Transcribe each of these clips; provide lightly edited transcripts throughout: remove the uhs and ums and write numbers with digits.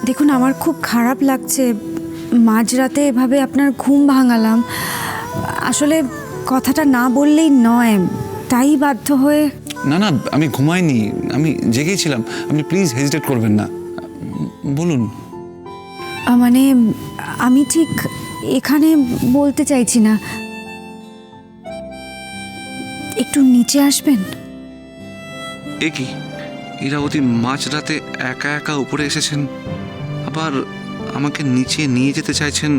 দেখুন, আমার খুব খারাপ লাগছে মাঝরাতে এভাবে আপনার ঘুম ভাঙালাম। আসলে কথাটা না বললেই নয়, তাই বাধ্য হয়ে। না না, আমি ঘুমাইনি, আমি জেগেই ছিলাম। আপনি প্লিজ হেজিটেট করবেন না, বলুন। মানে আমি ঠিক এখানে বলতে চাইছি না, একটু নিচে আসবেন? এ কি, ইরাবতী মাঝরাতে একা একা উপরে এসেছেন, আবার আমাকে নিচে নিয়ে যেতে চাইছেন?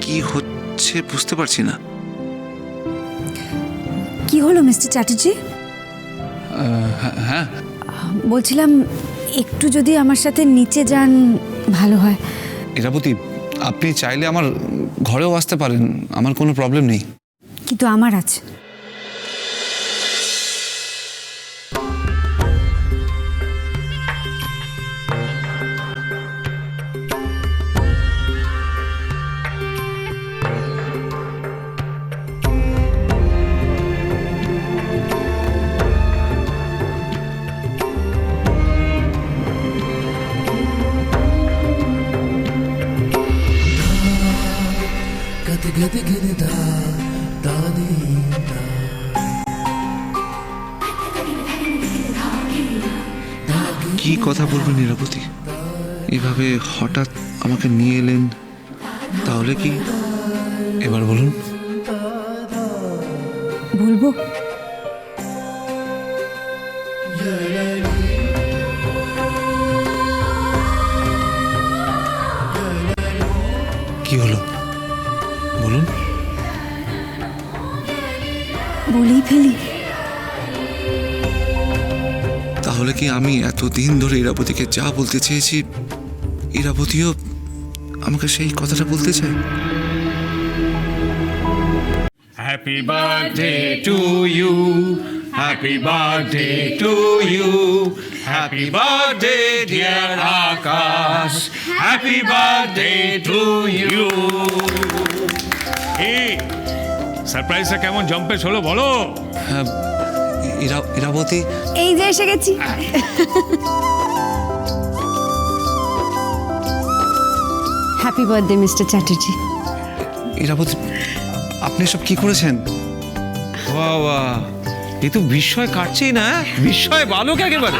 কি হচ্ছে বুঝতে পারছি না। কি হলো মিস্টার চ্যাটার্জি? হ্যাঁ, বলছিলাম একটু যদি আমার সাথে নিচে যান ভালো হয়। ইরাবতী, আপনি চাইলে আমার ঘরেও আসতে পারেন, আমার কোনো প্রবলেম নেই। কিন্তু আমার আছে। কি কথা বলবেন ইরাবতী? এভাবে হঠাৎ আমাকে নিয়ে এলেন, তাহলে কি? এবার বলুন। বলবো? কি হলো বলুন। বলেই ফেলি। তাহলে কি আমি এতদিন ধরে ইরাবতীকে যা বলতে চেয়েছি, ইরাবতীও আমাকে সেই কথাটা বলতে চায়? Happy birthday to you. Happy birthday to you. Happy birthday dear Akash. Happy birthday to you. এই সারপ্রাইজটা কেমন জম্পেশ হলো বলো? হ্যাঁ, ইরাবতী। এই যে এসে গেছি। Happy birthday mister Chatterjee. Irabati, আপনি সব কি করেছেন? বাহ বাহ, এ তো বিস্ময় কাটছেই না, বিস্ময় বালক একেবারে।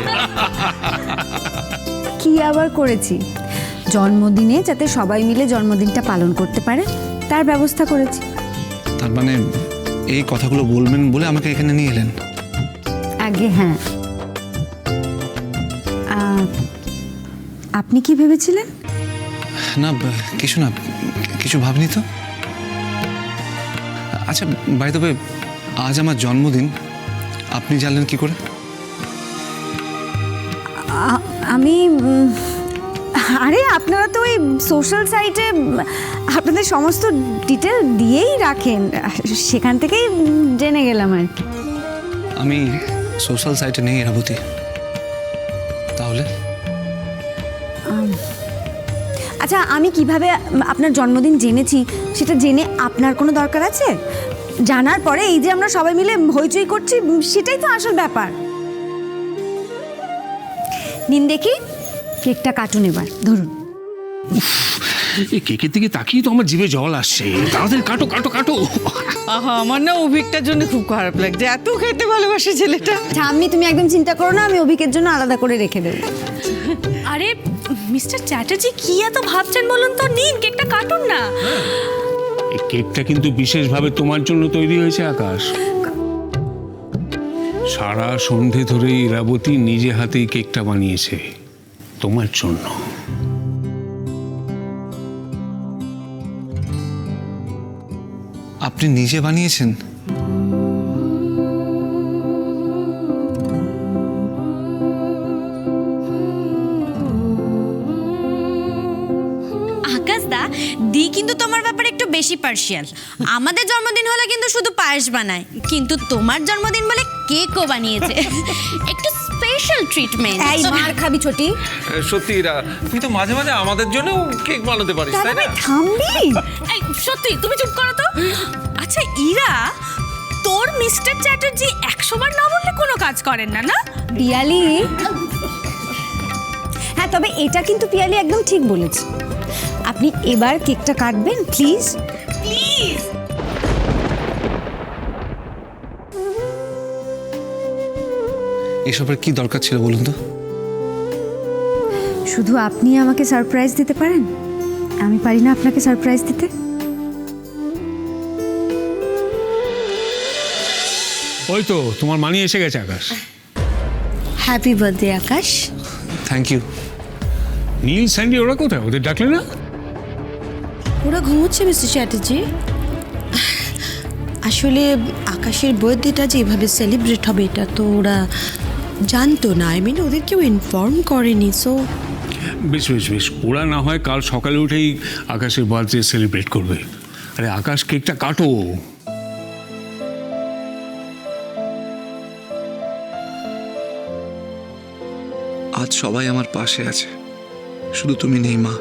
কি আবার করেছি? জন্মদিনে যাতে সবাই মিলে জন্মদিনটা পালন করতে পারে তার ব্যবস্থা করেছি। তার মানে এই কথাগুলো বলবেন বলে আমাকে এখানে নিয়ে এলেন? আগে হ্যাঁ। আপনি কি ভেবেছিলেন? না, কিছু না, কিছু ভাবনি তো। আচ্ছা, বাই দ্য ওয়ে, আজ আমার জন্মদিন, আপনি জানলেন কি করে? আমি আরে আপনারা তো ওই সোশ্যাল সাইটে আপনাদের সমস্ত ডিটেল দিয়েই রাখেন, সেখান থেকেই জেনে গেলাম আর কি। আমি সোশ্যাল সাইটে নেই ইরাবতী। তাহলে আচ্ছা, আমি কিভাবে আপনার জন্মদিন জেনেছি সেটা জেনে আপনার কোনো দরকার আছে? জানার পরে এই যে আমরা সবাই মিলে হইচই করছি, সেটাই তো আসল ব্যাপার। নিন দেখি, কেকটা কাটুন এবার, ধরুন। এই কেকের দিকে তাকিয়ে তো আমার জিভে জল আসছে। তাড়াতাড়ি কাটো কাটো কাটো। আহা, আমার না অভিকটার জন্য খুব খারাপ লাগছে, এত খেতে ভালোবাসে ছেলেটা। ঠাম্মি, তুমি একদম চিন্তা করো না, আমি অভিকের জন্য আলাদা করে রেখে দেবো। আরে মিস্টার চ্যাটার্জি, কি এত ভাবছেন বলুন তো? নিন, কেকটা কাটুন না। এই কেকটা কিন্তু বিশেষভাবে তোমার জন্য তৈরি হয়েছে আকাশ। সারা সন্ধে ধরে ইরাবতী নিজে হাতেই কেকটা বানিয়েছে তোমার জন্য। আপনি নিজে বানিয়েছেন? আকাশ দা, দি কিন্তু তোমার ব্যাপারে একটু বেশি পার্শিয়াল। আমাদের জন্মদিন হলে কিন্তু শুধু পায়েস বানায়, কিন্তু তোমার জন্মদিন বলে কেকও বানিয়েছে। একটু স্পেশাল ট্রিটমেন্ট। এই মার খাবি ছোটি। সত্যি ইরা, তুই তো মাঝে মাঝে আমাদের জন্য কেক বানাতে পারিস, তাই না? থামবি? এই সত্যি, তুমি চুপ করো তো। আচ্ছা ইরা, তোর মিস্টার চ্যাটার্জি 100 বার না বললে কোনো কাজ করেন না, না? পিয়ালি, হ্যাঁ, তবে এটা কিন্তু পিয়ালি একদম ঠিক বলেছে। আপনি এবার কেকটা কাটবেন প্লিজ। প্লিজ। এসবের কি দরকার ছিল বলুন তো? শুধু আপনি আমাকে সারপ্রাইজ দিতে পারেন, আমি পারি না আপনাকে সারপ্রাইজ দিতে। ওই তো তোমার মানি এসে গেছে Akash. Happy birthday Akash. Thank you. Neel Sandy ওরা কোথায়? ওদের ডাকলে না? ওরা ঘুমোচ্ছে মিস্টার চ্যাটার্জি। আসলে আকাশের বার্থডেটা যে এভাবে সেলিব্রেট হবে এটা তো ওরা জানতো না। আই মিন ওদের কেউ ইনফর্ম করেনি। সো বেশ বেশ বেশ, ওরা না হয় কাল সকালে উঠেই আকাশের বার্থডে সেলিব্রেট করবে। আরে আকাশ, কেকটা কাটো। আজ সবাই আমার পাশে আছে, শুধু তুমি নেই মা।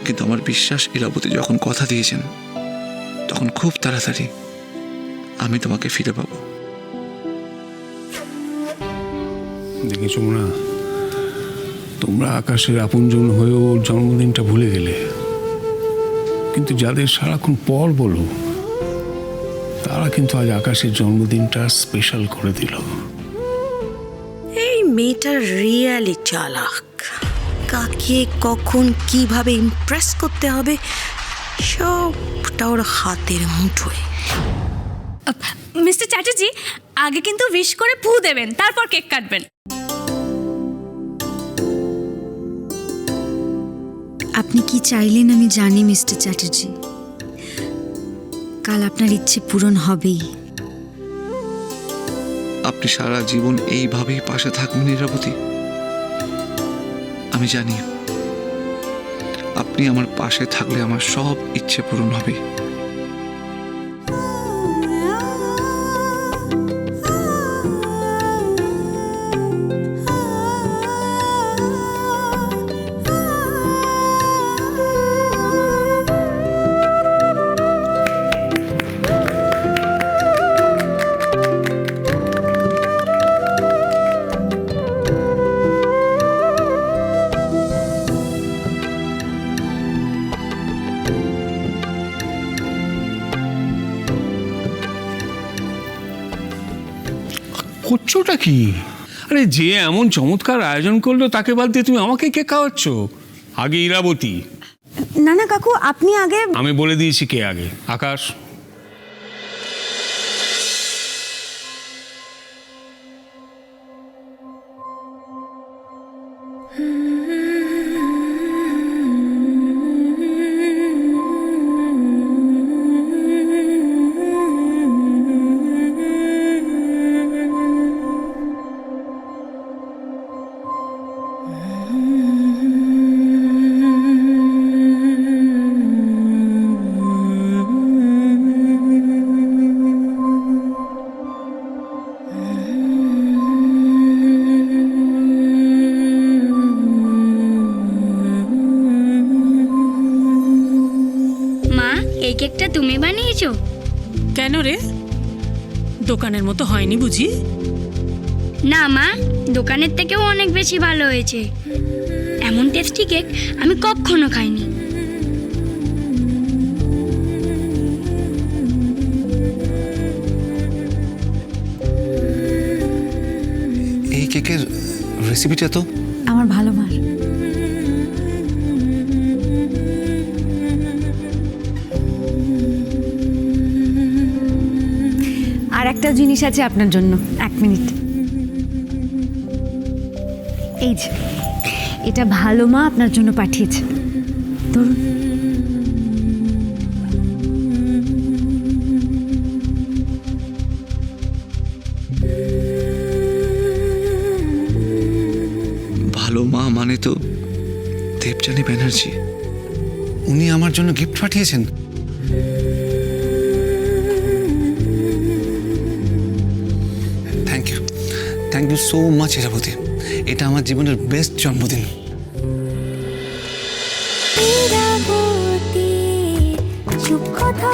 কিন্তু আমার বিশ্বাস ইরাবতী যখন কথা দিয়েছেন তখন খুব তাড়াতাড়ি আমি তোমাকে ফিরে পাবো। দেখেছো না, তোমরা আকাশের আপনজন হয়েও ওর জন্মদিনটা ভুলে গেলে, কিন্তু যাদের সারাক্ষণ পর বলো তারা কিন্তু আজ আকাশের জন্মদিনটা স্পেশাল করে দিল। এই মেয়েটা রিয়ালি চালাক। কাকে কখন কিভাবে ইমপ্রেস করতে হবে সবটা ওর হাতের মুঠোয়। মিস্টার চ্যাটার্জি, আগে কিন্তু উইশ করে ফু দেবেন, তারপর কেক কাটবেন। আপনি কি চাইলেন আমি জানি মিস্টার চ্যাটার্জি, কাল আপনার ইচ্ছে পূরণ হবেই। আপনি সারা জীবন এইভাবেই পাশে থাকবেন ইরাবতী, আমি জানি। আপনি আমার পাশে থাকলে আমার সব ইচ্ছে পূরণ হবে। করছোটা কি? আরে যে এমন চমৎকার আয়োজন করলো তাকে বাদ দিয়ে তুমি আমাকে কে খাওয়াচ্ছ? আগে ইরাবতী। না না কাকু, আপনি আগে। আমি বলে দিয়েছি কে আগে। আকাশ। মা, এই কেকটা তুমি বানিয়েছো? কেন রে, দোকানের মতো হয়নি বুঝি? না মা, দোকানের থেকেও অনেক বেশি ভালো হয়েছে। এমন টেস্টি কেক আমি কখনো খাইনি। এই কেকের রেসিপিটা তো আমার ভালো মার। আর একটা জিনিস আছে আপনার জন্য, 1 মিনিট। এই যে এটা ভালো মা আপনার জন্য পাঠিয়েছে, ধরুন। ভালো মা মানে তো দেবযানী ব্যানার্জি, উনি আমার জন্য গিফট পাঠিয়েছেন। Thank you so much Irabati, এটা আমার জীবনের বেস্ট জন্মদিন। চুপ কথা